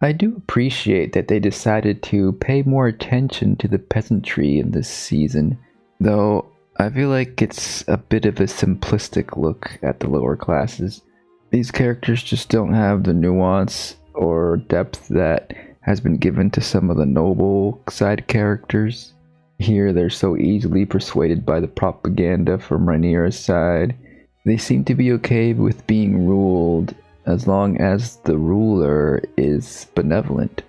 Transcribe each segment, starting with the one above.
I do appreciate that they decided to pay more attention to the peasantry in this season, though I feel like it's a bit of a simplistic look at the lower classes. These characters just don't have the nuance or depth that has been given to some of the noble side characters. Here they're so easily persuaded by the propaganda from Rhaenyra's side. They seem to be okay with being ruled as long as the ruler is benevolent.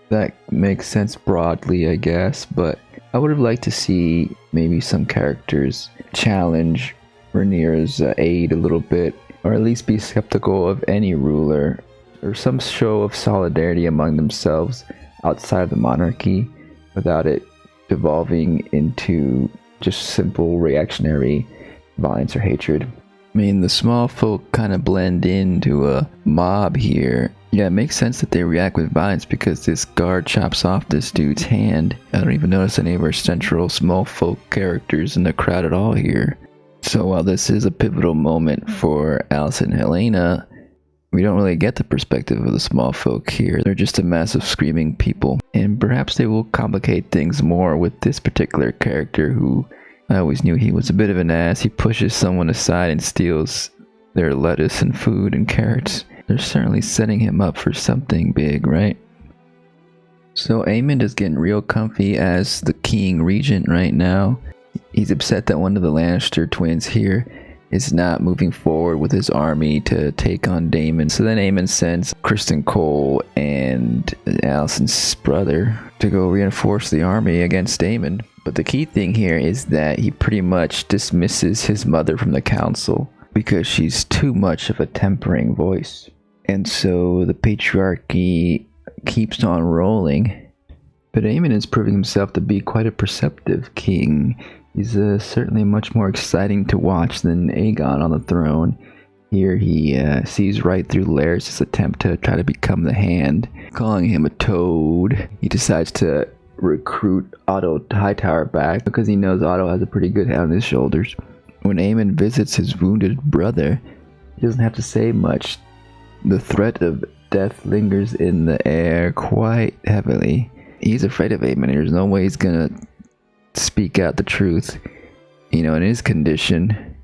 That makes sense broadly, I guess, but I would have liked to see maybe some characters challenge Rhaenyra's aid a little bit, or at least be skeptical of any ruler, or some show of solidarity among themselves outside of the monarchy without it devolving into just simple reactionary violence or hatred. I mean, the small folk kind of blend into a mob here. Yeah, it makes sense that they react with violence because this guard chops off this dude's hand. I don't even notice any of our central small folk characters in the crowd at all here. So while this is a pivotal moment for Alice and Helena, we don't really get the perspective of the small folk here. They're just a mass of screaming people. And perhaps they will complicate things more with this particular character who I always knew he was a bit of an ass. He pushes someone aside and steals their lettuce and food and carrots. They're certainly setting him up for something big, right? So Aemond is getting real comfy as the king regent right now. He's upset that one of the Lannister twins here is not moving forward with his army to take on Daemon. So then Aemond sends Kristen Cole and Alicent's brother to go reinforce the army against Daemon. But the key thing here is that he pretty much dismisses his mother from the council because she's too much of a tempering voice. And so the patriarchy keeps on rolling. But Aemon is proving himself to be quite a perceptive king. He's certainly much more exciting to watch than Aegon on the throne. Here he sees right through Larys' attempt to try to become the Hand, calling him a toad. He decides to recruit Otto Hightower back because he knows Otto has a pretty good head on his shoulders. When Aemon visits his wounded brother, he doesn't have to say much. The threat of death lingers in the air quite heavily. He's afraid of Aemon. There's no way he's gonna speak out the truth. You know, in his condition,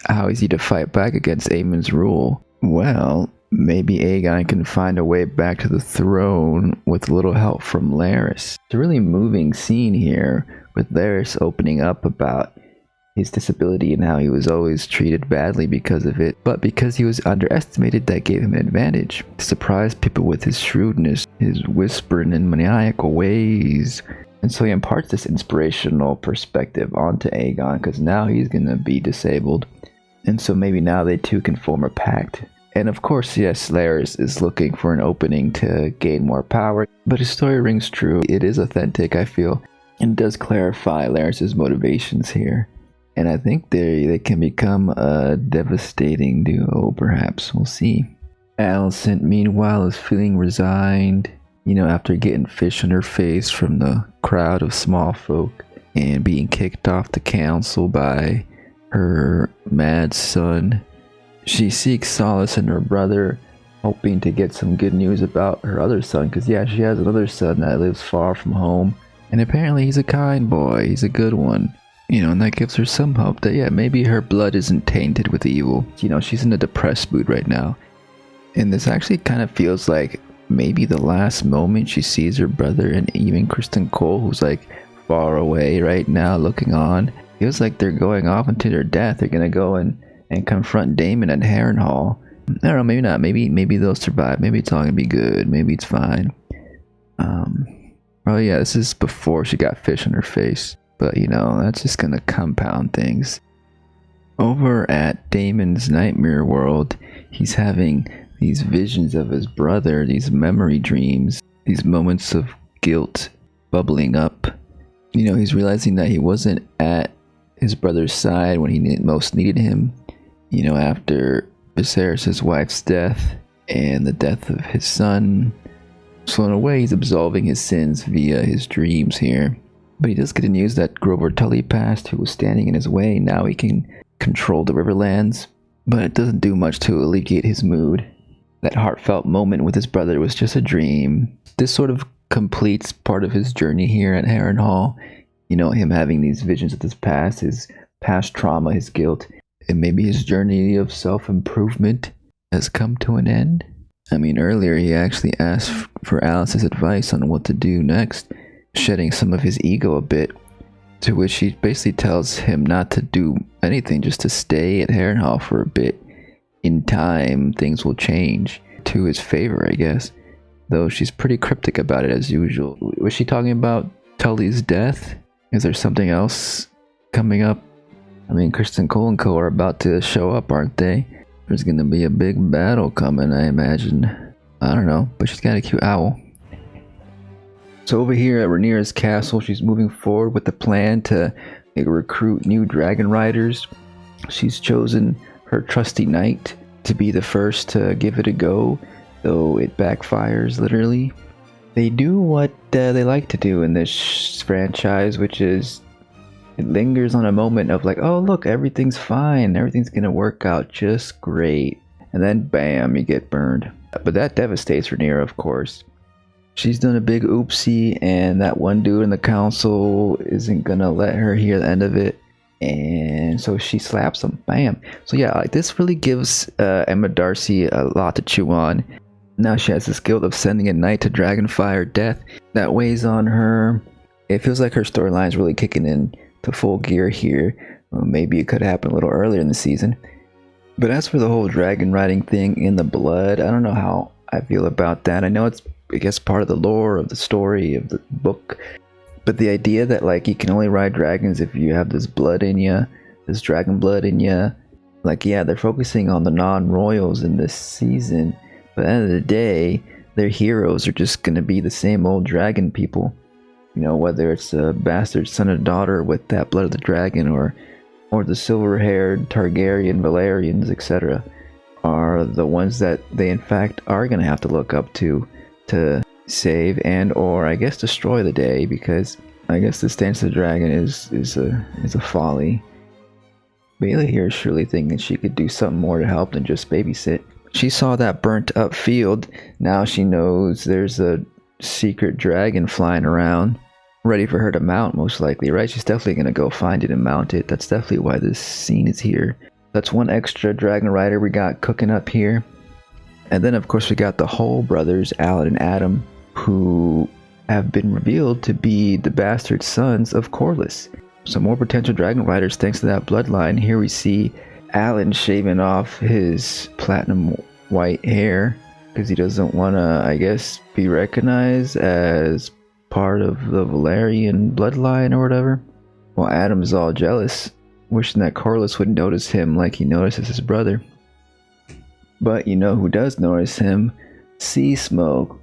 how is he to fight back against Aemon's rule? Well, maybe Aegon can find a way back to the throne with a little help from Larys. It's a really moving scene here with Larys opening up about his disability and how he was always treated badly because of it, but because he was underestimated, that gave him an advantage to surprise people with his shrewdness, his whispering and maniacal ways. And so he imparts this inspirational perspective onto Aegon because now he's gonna be disabled, and so maybe now they two can form a pact. And of course, yes, Larys is looking for an opening to gain more power, but his story rings true. It is authentic, I feel, and does clarify Larys' motivations here. And I think they can become a devastating duo, perhaps. We'll see. Alicent, meanwhile, is feeling resigned, you know, after getting fish in her face from the crowd of small folk and being kicked off the council by her mad son. She seeks solace in her brother, hoping to get some good news about her other son, because yeah, she has another son that lives far from home, and apparently he's a kind boy, he's a good one. You know, and that gives her some hope that, yeah, maybe her blood isn't tainted with evil. You know, she's in a depressed mood right now. And this actually kind of feels like maybe the last moment she sees her brother, and even Kristen Cole, who's like far away right now looking on. Feels like they're going off into their death. They're gonna go and confront Daemon at Harrenhal. I don't know, maybe not. Maybe they'll survive. Maybe it's all gonna be good. Maybe it's fine. Oh yeah, this is before she got fish in her face. But, you know, that's just gonna compound things. Over at Daemon's nightmare world, he's having these visions of his brother, these memory dreams, these moments of guilt bubbling up. You know, he's realizing that he wasn't at his brother's side when he most needed him. You know, after Viserys' wife's death and the death of his son. So in a way, he's absolving his sins via his dreams here. But he does get the news that Grover Tully passed, who was standing in his way. Now he can control the Riverlands, but it doesn't do much to alleviate his mood. that heartfelt moment with his brother was just a dream. This sort of completes part of his journey here at Harrenhal. Him having these visions of his past trauma, his guilt, and maybe his journey of self-improvement has come to an end. I mean, earlier he actually asked for Alice's advice on what to do next, shedding some of his ego a bit, to which she basically tells him not to do anything, just to stay at Harrenhal for a bit. In time, things will change to his favor, I guess. Though she's pretty cryptic about it as usual. Was she talking about Tully's death? Is there something else coming up? I mean, Kristen Cole and Co. are about to show up, aren't they? There's gonna be a big battle coming, I imagine. I don't know, but she's got a cute owl. So over here at Rhaenyra's castle, she's moving forward with the plan to recruit new dragon riders. She's chosen her trusty knight to be the first to give it a go, though it backfires, literally. They do what they like to do in this franchise, which is it lingers on a moment of like, oh look, everything's fine, everything's gonna work out just great, and then bam, you get burned. But that devastates Rhaenyra, of course. She's done a big oopsie, and that one dude in the council isn't gonna let her hear the end of it, and so she slaps him. Bam. So yeah, like, this really gives Emma Darcy a lot to chew on. Now she has this guilt of sending a knight to Dragonfire death that weighs on her. It feels like her storyline's really kicking in to full gear here. Well, maybe it could happen a little earlier in the season. But as for the whole dragon riding thing in the blood, I don't know how I feel about that. I know it's, I guess, part of the lore of the story of the book, but the idea that like you can only ride dragons if you have this blood in you, this dragon blood in you, like, yeah, they're focusing on the non-royals in this season, but at the end of the day, their heroes are just gonna be the same old dragon people. Whether it's a bastard son or daughter with that blood of the dragon, or the silver-haired Targaryen Valerians, etc., are the ones that they in fact are gonna have to look up to save and or I guess destroy the day, because I guess this Dance of the Dragon is a folly. Bailey here is surely thinking she could do something more to help than just babysit. She saw that burnt up field. Now she knows there's a secret dragon flying around, ready for her to mount, most likely, right? She's definitely gonna go find it and mount it. That's definitely why this scene is here. That's one extra dragon rider we got cooking up here. And then of course we got the Hull brothers, Alan and Adam, who have been revealed to be the bastard sons of Corlys. Some more potential dragon riders thanks to that bloodline. Here we see Alan shaving off his platinum white hair because he doesn't want to, I guess, be recognized as part of the Valerian bloodline or whatever. Well, Adam's all jealous, wishing that Corlys would notice him like he notices his brother. But you know who does notice him? Sea Smoke,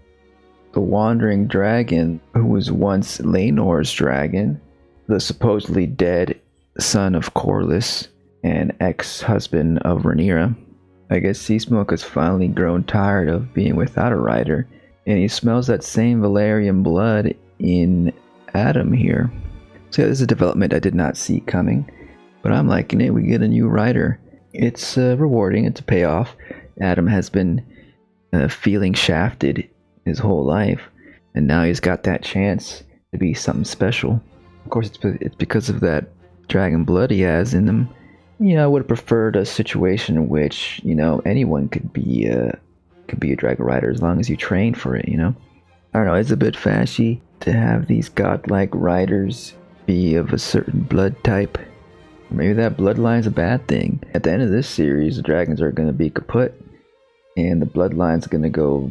the wandering dragon who was once Laenor's dragon, the supposedly dead son of Corlys and ex-husband of Rhaenyra. I guess Sea Smoke has finally grown tired of being without a rider, and he smells that same Valerian blood in Adam here. So yeah, this is a development I did not see coming, but I'm liking it. We get a new rider. It's rewarding. It's a payoff. Adam has been feeling shafted his whole life, and now he's got that chance to be something special. Of course, it's because of that dragon blood he has in him. I would have preferred a situation in which, anyone could be a dragon rider as long as you train for it, I don't know, it's a bit fashy to have these godlike riders be of a certain blood type. Maybe that bloodline's a bad thing. At the end of this series, the dragons are going to be kaput, and the bloodline's going to go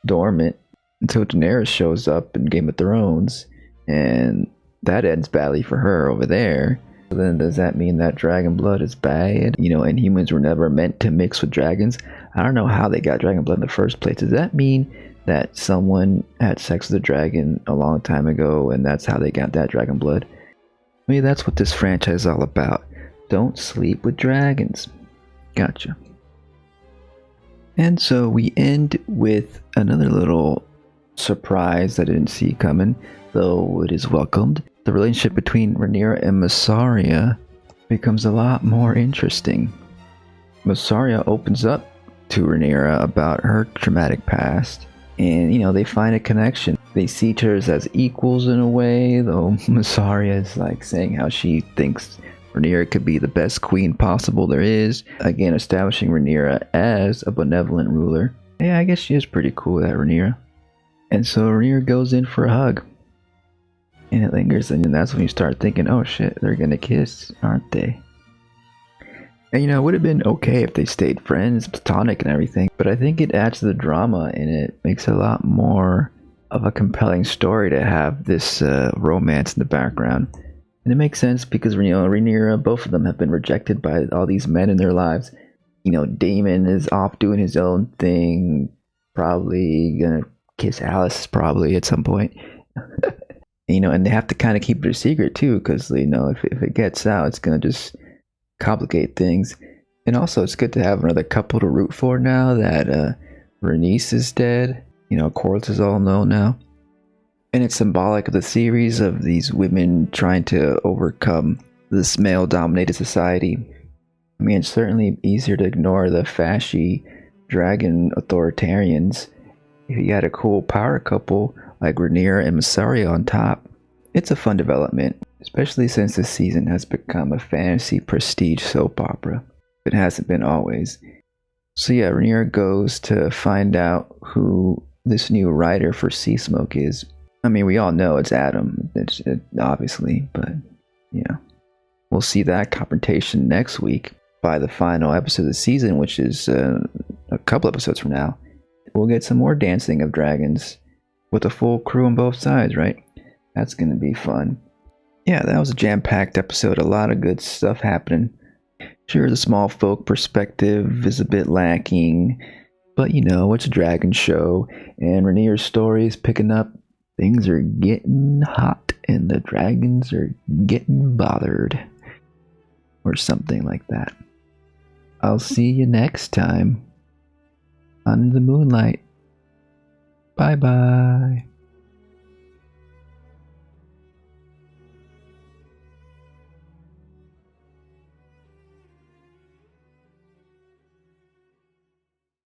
dormant until Daenerys shows up in Game of Thrones, and that ends badly for her over there. So then does that mean that dragon blood is bad? And humans were never meant to mix with dragons? I don't know how they got dragon blood in the first place. Does that mean that someone had sex with a dragon a long time ago and that's how they got that dragon blood? Maybe that's what this franchise is all about. Don't sleep with dragons. Gotcha. And so we end with another little surprise I didn't see coming, though it is welcomed. The relationship between Rhaenyra and Mysaria becomes a lot more interesting. Mysaria opens up to Rhaenyra about her traumatic past. And, you know, they find a connection. They see each other as equals in a way, though Mysaria is like saying how she thinks Rhaenyra could be the best queen possible there is. Again, establishing Rhaenyra as a benevolent ruler. Yeah, I guess she is pretty cool, that Rhaenyra. And so Rhaenyra goes in for a hug. And it lingers, and that's when you start thinking, oh shit, they're gonna kiss, aren't they? And you know, it would have been okay if they stayed friends, platonic and everything, but I think it adds to the drama and it makes it a lot more of a compelling story to have this romance in the background. And it makes sense because, you know, Rhaenyra, both of them have been rejected by all these men in their lives. You know, Daemon is off doing his own thing, probably gonna kiss Alice probably at some point. You know, and they have to kind of keep it a secret too, because, you know, if it gets out, it's gonna just complicate things. And also, it's good to have another couple to root for now that Rhaenys is dead. You know, Corlys is all known now. And it's symbolic of the series of these women trying to overcome this male-dominated society. I mean, it's certainly easier to ignore the fashy dragon authoritarians if you got a cool power couple like Rhaenyra and Mysaria on top. It's a fun development, especially since this season has become a fantasy prestige soap opera. It hasn't been always. So yeah, Rhaenyra goes to find out who this new writer for Sea Smoke is. I mean, we all know it's Adam, obviously, but, you know. We'll see that confrontation next week by the final episode of the season, which is a couple episodes from now. We'll get some more dancing of dragons with a full crew on both sides, right? That's going to be fun. Yeah, that was a jam-packed episode. A lot of good stuff happening. Sure, the Smallfolk perspective is a bit lacking, but you know, it's a dragon show, and Rhaenyra's story is picking up. Things are getting hot, and the dragons are getting bothered. Or something like that. I'll see you next time. Under the moonlight. Bye-bye.